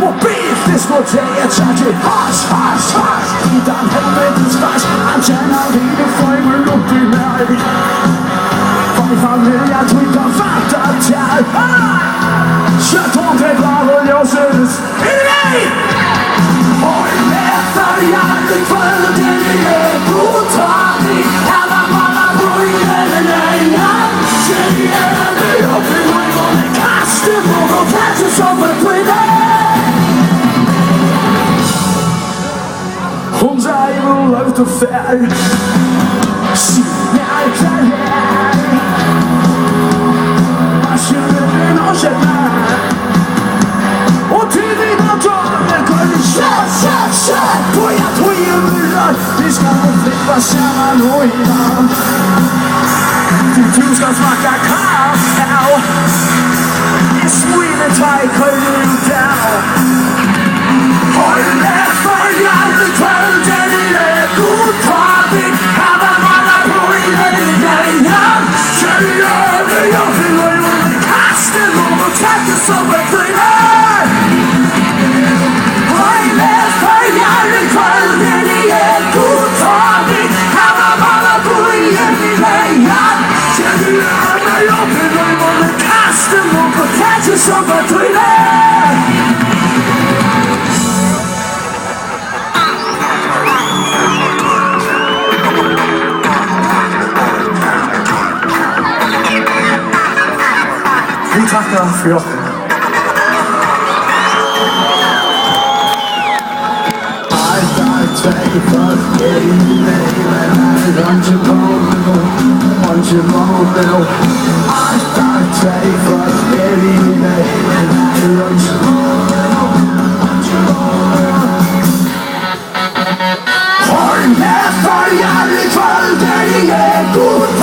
Mobildiskotek, så til hash, hash, hash. I den helvedes fars, han tænder hele frømmen op i mig. For i familie, jeg trykker fatter til. Jeg tror, det bare jeg synes. Og efter jeg aldrig følte det lille brutalt. Han var bare på i hele dagen. Sjældent det op i rygerne. Kaste mig og kaste som et twitter. Hun sagde, jeg vil efter færd. Sig mig klar. Hvad sjældent og sjældent. Og til din autore gør det shit, shit, shit. For jeg tror jeg vil. Vi skal jo flippe sammen nu i dag. Din tyv skal smage kakao. I swine tag køkken down. Hold efter jeg aldrig kvæld den lille gudtrafik. Her var mange på i den gang. Sjældent jeg vil løbe. Kaste mig og kaste som et thriller. Som et thriller. Vi takker for take first getting me and want you more. I start take first getting me and want you more. Hold med for jeg aldrig kvaldt, det er god.